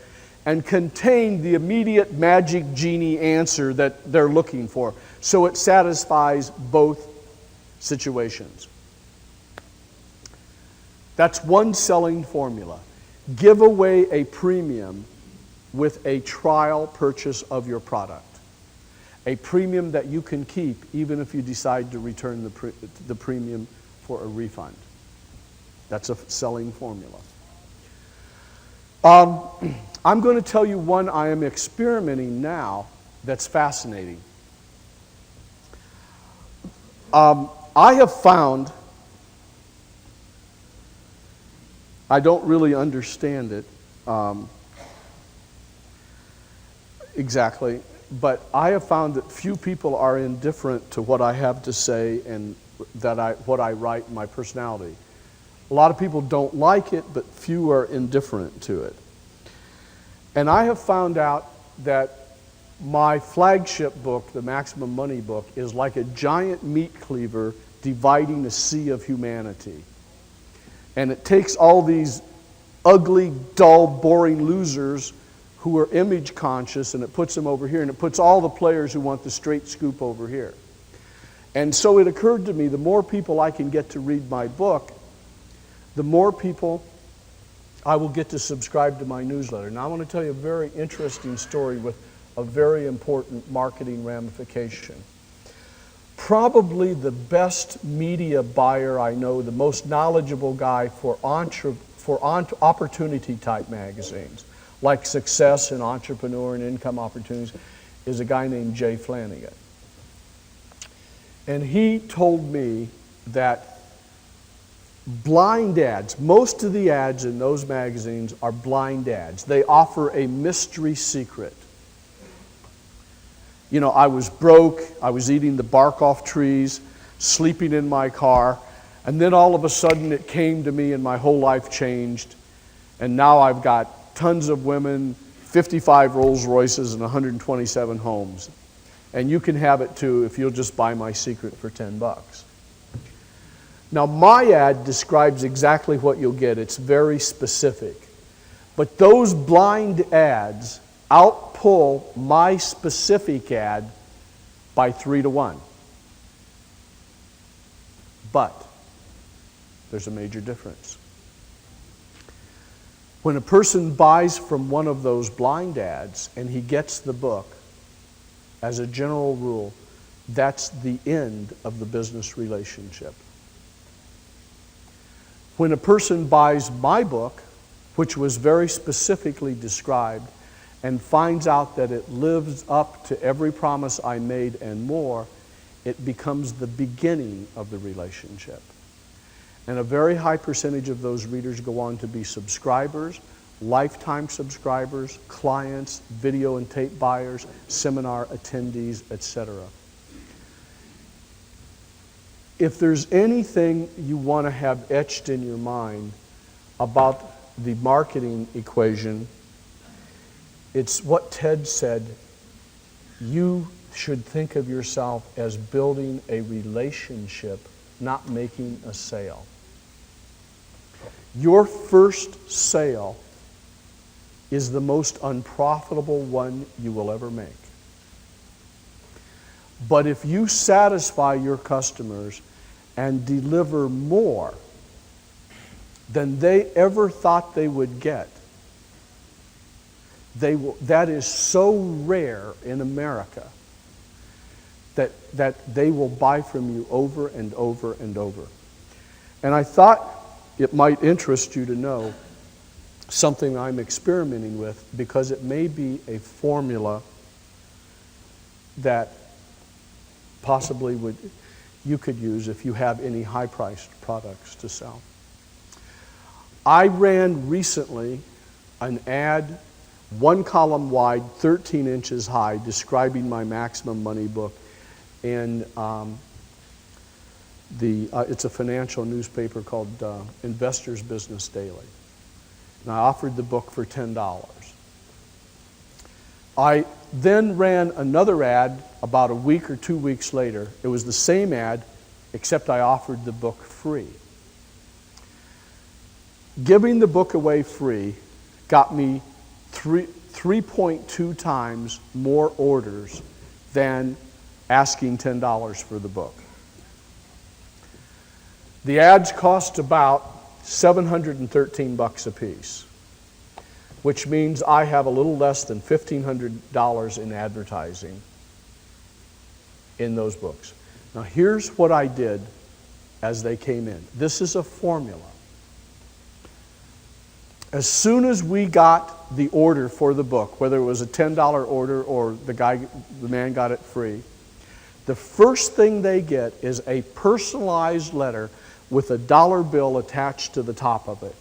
and contain the immediate magic genie answer that they're looking for, so it satisfies both situations. That's one selling formula. Give away a premium with a trial purchase of your product. A premium that you can keep even if you decide to return the premium for a refund. That's a selling formula. I'm going to tell you one I am experimenting now that's fascinating. I have found, I don't really understand it exactly, but I have found that few people are indifferent to what I have to say and what I write and my personality. A lot of people don't like it, but few are indifferent to it. And I have found out that my flagship book, the Maximum Money book, is like a giant meat cleaver dividing a sea of humanity. And it takes all these ugly, dull, boring losers who are image conscious, and it puts them over here, and it puts all the players who want the straight scoop over here. And so it occurred to me, the more people I can get to read my book, the more people I will get to subscribe to my newsletter. Now I want to tell you a very interesting story with a very important marketing ramification. Probably the best media buyer I know, the most knowledgeable guy for opportunity type magazines, like Success and Entrepreneur and Income Opportunities, is a guy named Jay Flanagan. And he told me that blind ads, most of the ads in those magazines are blind ads. They offer a mystery secret. You know, I was broke, I was eating the bark off trees, sleeping in my car, and then all of a sudden it came to me and my whole life changed. And now I've got tons of women, 55 Rolls Royces, and 127 homes. And you can have it too if you'll just buy my secret for $10. Now my ad describes exactly what you'll get. It's very specific. But those blind ads outpull my specific ad by 3 to 1. But there's a major difference. When a person buys from one of those blind ads and he gets the book, as a general rule, that's the end of the business relationship. When a person buys my book, which was very specifically described, and finds out that it lives up to every promise I made and more, it becomes the beginning of the relationship. And a very high percentage of those readers go on to be subscribers, lifetime subscribers, clients, video and tape buyers, seminar attendees, etc. If there's anything you want to have etched in your mind about the marketing equation, it's what Ted said. You should think of yourself as building a relationship, not making a sale. Your first sale is the most unprofitable one you will ever make. But if you satisfy your customers and deliver more than they ever thought they would get, that is so rare in America that they will buy from you over and over and over. And I thought it might interest you to know something I'm experimenting with, because it may be a formula that possibly you could use if you have any high-priced products to sell. I ran recently an ad, 1 column wide, 13 inches high, describing my Maximum Money book. And it's a financial newspaper called Investor's Business Daily. And I offered the book for $10. I then ran another ad about a week or 2 weeks later. It was the same ad, except I offered the book free. Giving the book away free got me 3.2 times more orders than asking $10 for the book. The ads cost about $713 a piece, which means I have a little less than $1,500 in advertising in those books. Now here's what I did as they came in. This is a formula. As soon as we got the order for the book, whether it was a $10 order or the man got it free, the first thing they get is a personalized letter with a dollar bill attached to the top of it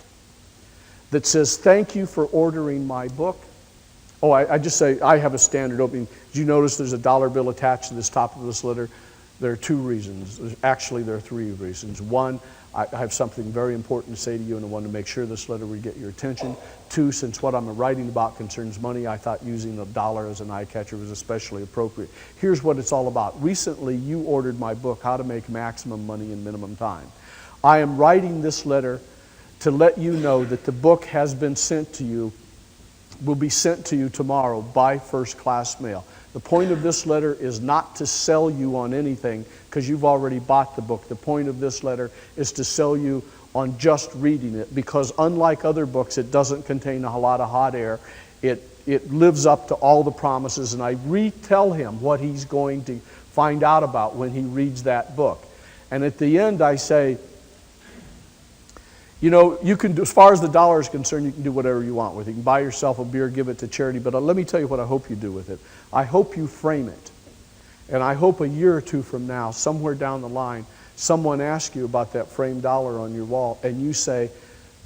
that says, "Thank you for ordering my book." Oh, I just say, I have a standard opening. Did you notice there's a dollar bill attached to this top of this letter? There are 2 reasons. Actually, there are 3 reasons. 1, I have something very important to say to you, and I want to make sure this letter would get your attention. 2, since what I'm writing about concerns money, I thought using a dollar as an eye catcher was especially appropriate. Here's what it's all about. Recently, you ordered my book, How to Make Maximum Money in Minimum Time. I am writing this letter to let you know that the book has been sent to you, will be sent to you tomorrow by first-class mail. The point of this letter is not to sell you on anything, because you've already bought the book. The point of this letter is to sell you on just reading it, because unlike other books, it doesn't contain a lot of hot air. It it lives up to all the promises, and I retell him what he's going to find out about when he reads that book. And at the end I say, you know, you can do, as far as the dollar is concerned, you can do whatever you want with it. You can buy yourself a beer, give it to charity, but let me tell you what I hope you do with it. I hope you frame it. And I hope a year or two from now, somewhere down the line, someone asks you about that framed dollar on your wall, and you say,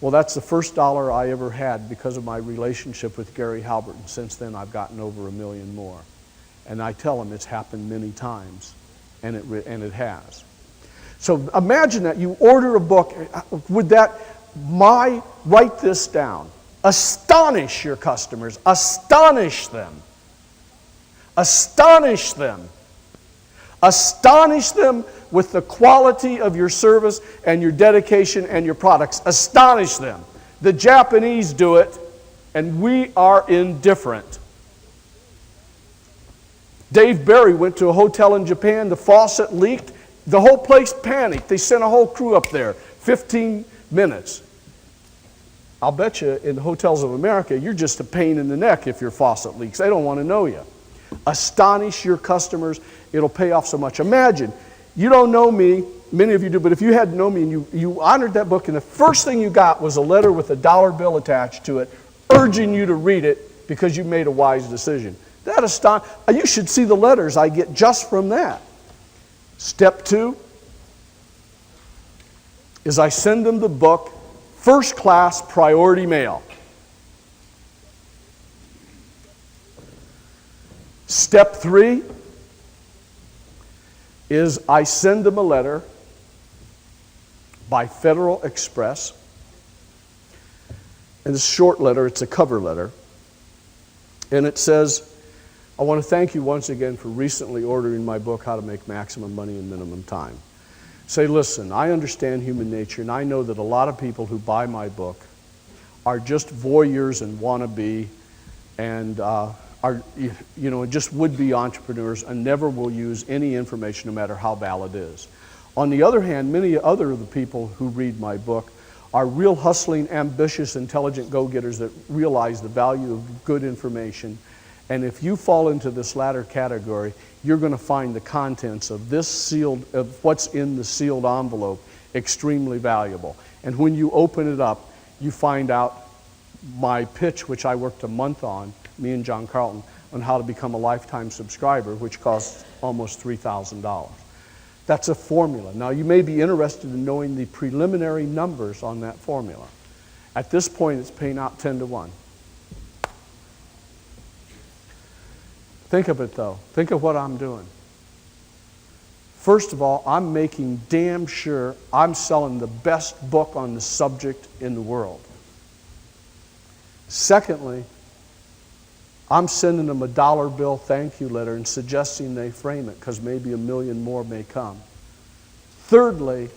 well, that's the first dollar I ever had because of my relationship with Gary Halbert, and since then I've gotten over 1 million more. And I tell them it's happened many times, and it has. So imagine that you order a book. Would that, write this down. Astonish your customers. Astonish them. Astonish them. Astonish them with the quality of your service and your dedication and your products. Astonish them. The Japanese do it, and we are indifferent. Dave Barry went to a hotel in Japan. The faucet leaked. The whole place panicked. They sent a whole crew up there, 15 minutes. I'll bet you in the hotels of America, you're just a pain in the neck if your faucet leaks. They don't want to know you. Astonish your customers. It'll pay off so much. Imagine, you don't know me, many of you do, but if you had known me and you honored that book and the first thing you got was a letter with a dollar bill attached to it urging you to read it because you made a wise decision. You should see the letters I get just from that. Step 2 is I send them the book, first class priority mail. Step 3 is I send them a letter by Federal Express. And it's a short letter, it's a cover letter. And it says, I want to thank you once again for recently ordering my book, How to Make Maximum Money in Minimum Time. Say, listen, I understand human nature, and I know that a lot of people who buy my book are just voyeurs and wannabe and just would-be entrepreneurs and never will use any information no matter how valid it is. On the other hand, many other of the people who read my book are real hustling, ambitious, intelligent go-getters that realize the value of good information. And if you fall into this latter category, you're going to find the contents of of what's in the sealed envelope extremely valuable. And when you open it up, you find out my pitch, which I worked a month on, me and John Carlton, on how to become a lifetime subscriber, which costs almost $3,000. That's a formula. Now, you may be interested in knowing the preliminary numbers on that formula. At this point, it's paying out 10 to 1. Think of it, though. Think of what I'm doing. First of all, I'm making damn sure I'm selling the best book on the subject in the world. Secondly, I'm sending them a dollar bill thank you letter and suggesting they frame it because maybe 1 million more may come. Thirdly,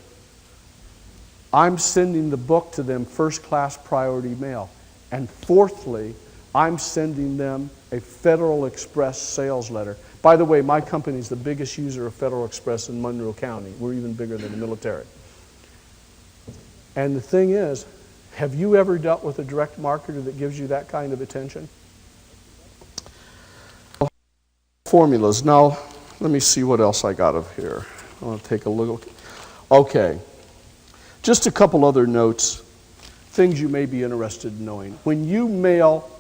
I'm sending the book to them first class priority mail. And fourthly, I'm sending them a Federal Express sales letter. By the way, my company is the biggest user of Federal Express in Monroe County. We're even bigger than the military. And the thing is, have you ever dealt with a direct marketer that gives you that kind of attention? Formulas. Now, let me see what else I got of here. I want to take a look. Okay. Just a couple other notes, things you may be interested in knowing. When you mail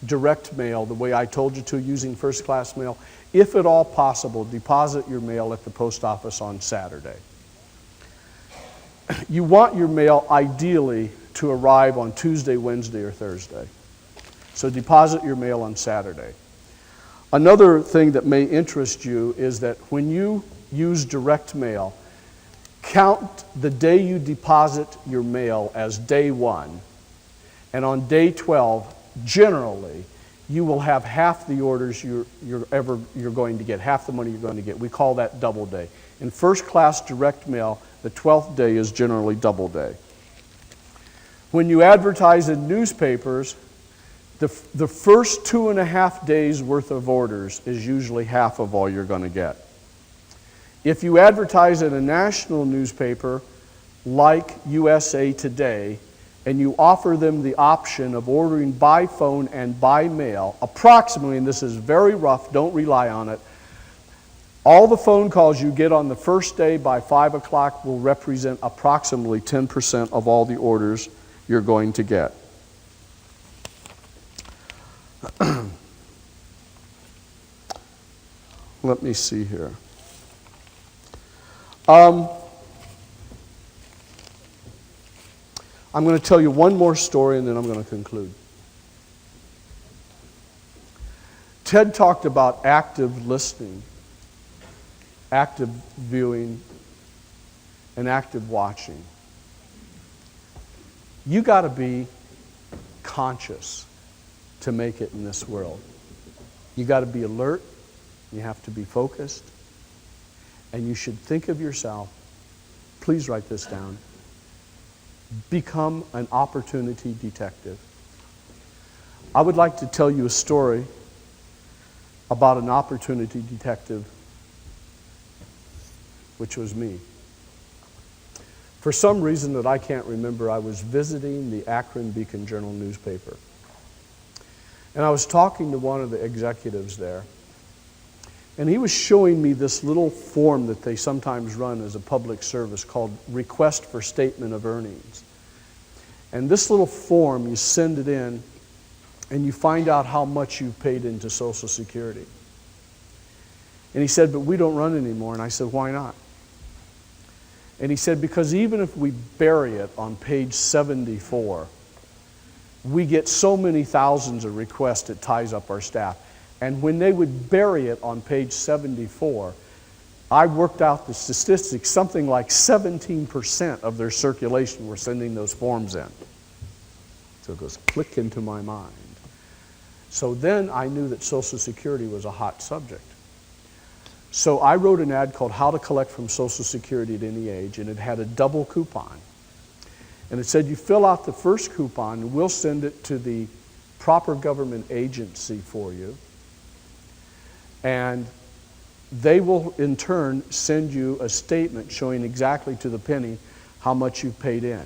direct mail the way I told you to using first class mail, if at all possible, deposit your mail at the post office on Saturday. You want your mail ideally to arrive on Tuesday, Wednesday, or Thursday. So deposit your mail on Saturday. Another thing that may interest you is that when you use direct mail, count the day you deposit your mail as day 1, and on day 12, generally, you will have half the orders you're going to get, half the money you're going to get. We call that double day. In first class direct mail, the 12th day is generally double day. When you advertise in newspapers, the first 2.5 days worth of orders is usually half of all you're going to get. If you advertise in a national newspaper like USA Today, and you offer them the option of ordering by phone and by mail, approximately, and this is very rough, don't rely on it, all the phone calls you get on the first day by 5 o'clock will represent approximately 10% of all the orders you're going to get. Let me see here. I'm going to tell you one more story and then I'm going to conclude. Ted talked about active listening, active viewing, and active watching. You got to be conscious to make it in this world. You got to be alert, you have to be focused, and you should think of yourself, please write this down, become an opportunity detective. I would like to tell you a story about an opportunity detective, which was me. For some reason that I can't remember, I was visiting the Akron Beacon Journal newspaper. And I was talking to one of the executives there. And he was showing me this little form that they sometimes run as a public service called Request for Statement of Earnings. And this little form, you send it in, and you find out how much you've paid into Social Security. And he said, but we don't run anymore. And I said, why not? And he said, because even if we bury it on page 74, we get so many thousands of requests it ties up our staff. And when they would bury it on page 74, I worked out the statistics, something like 17% of their circulation were sending those forms in. So it goes click into my mind. So then I knew that Social Security was a hot subject. So I wrote an ad called How to Collect from Social Security at Any Age, and it had a double coupon. And it said, you fill out the first coupon, and we'll send it to the proper government agency for you. And they will, in turn, send you a statement showing exactly to the penny how much you've paid in.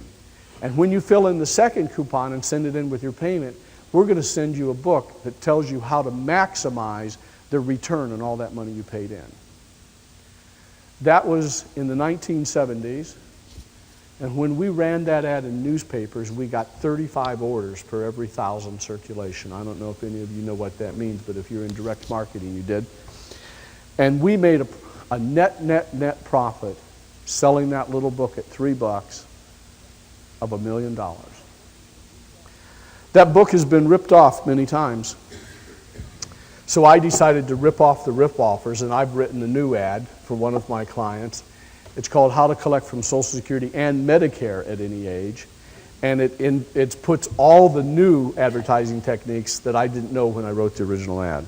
And when you fill in the second coupon and send it in with your payment, we're going to send you a book that tells you how to maximize the return on all that money you paid in. That was in the 1970s. And when we ran that ad in newspapers, we got 35 orders per every 1,000 circulation. I don't know if any of you know what that means, but if you're in direct marketing, you did. And we made a net profit selling that little book at $3 of $1 million. That book has been ripped off many times. So I decided to rip off the rip-offers, and I've written a new ad for one of my clients. It's called How to Collect from Social Security and Medicare at Any Age. And it puts all the new advertising techniques that I didn't know when I wrote the original ad.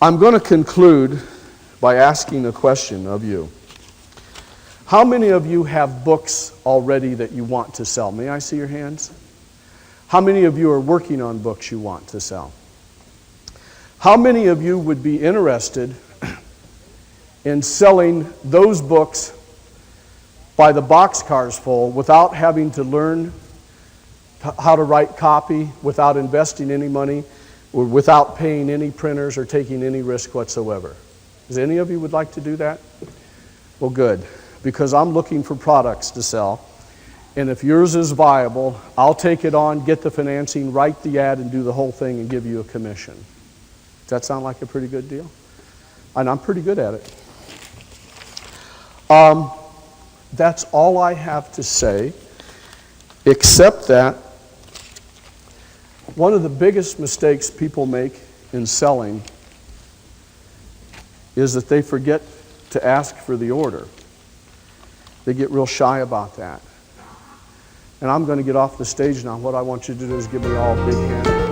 I'm going to conclude by asking a question of you. How many of you have books already that you want to sell? May I see your hands? How many of you are working on books you want to sell? How many of you would be interested in selling those books by the boxcars full without having to learn how to write copy, without investing any money, or without paying any printers or taking any risk whatsoever? Does any of you would like to do that? Well, good, because I'm looking for products to sell. And if yours is viable, I'll take it on, get the financing, write the ad, and do the whole thing and give you a commission. Does that sound like a pretty good deal? And I'm pretty good at it. That's all I have to say, except that one of the biggest mistakes people make in selling is that they forget to ask for the order. They get real shy about that. And I'm going to get off the stage now. What I want you to do is give me all a big hand.